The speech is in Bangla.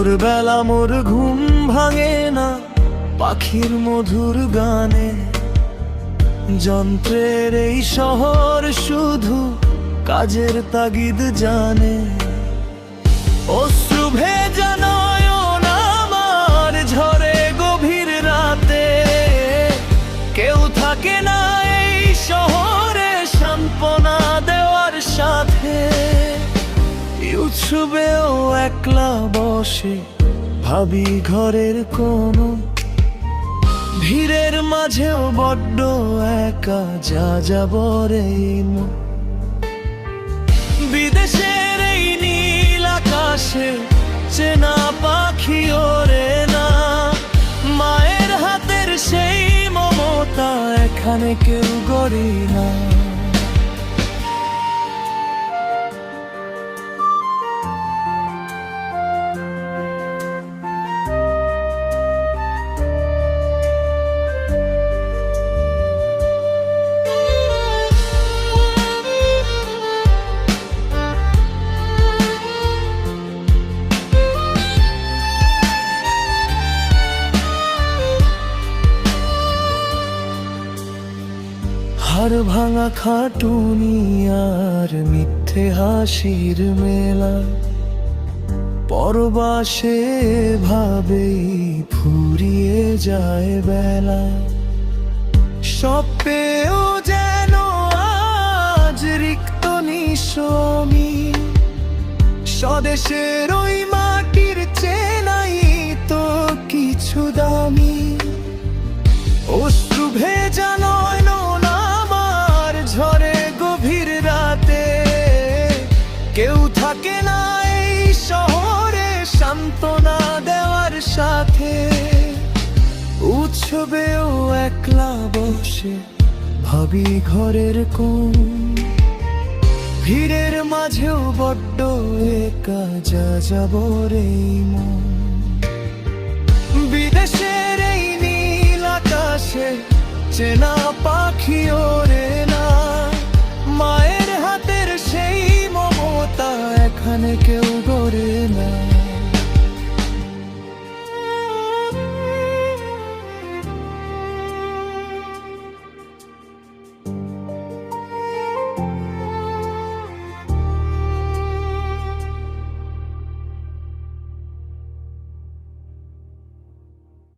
ভোরবেলা মোর ঘুম ভাঙে না পাখির মধুর গানে। যন্ত্রের এই শহর শুধু কাজের তাগিদ জানে। অশ্রু ভেজা নয়ন আমার ঝরে গভীর রাতে। কেউ থাকে না এই শহরে সান্ত্বনা দেওয়ার সাথে। উৎসবেও একলা বসে ভাবি ঘরের কোনো। ভিড়ের মাঝেও বড্ড একা যা যাবরে। বিদেশের এই নীল আকাশে চেনা পাখি ওরে না। মায়ের হাতের সেই মমতা এখানে কেউ গড়ি না। হাড় ভাঙা খাটুনি আর মিথ্যে হাসির মেলা। পরবাসে ভাবেই ফুরিয়ে যায় বেলা। সব পেয়েও যেন আজ রিক্ত নিঃস্বমি। স্বদেশের ওই মাটির চেনাই তো কিছু দামি। অশ্রু ভেজা নয়ন আমার ঝরে গভীর রাতে। কেউ থাকে না এই শহরে সান্ত্বনা দেওয়ার সাথে। উৎসবেও একলা বসে ভাবি ঘরের কোণ। ভিড়ের মাঝেও বড্ড একা যা যাবরে মন। বিদেশের এই নীল আকাশে চেনা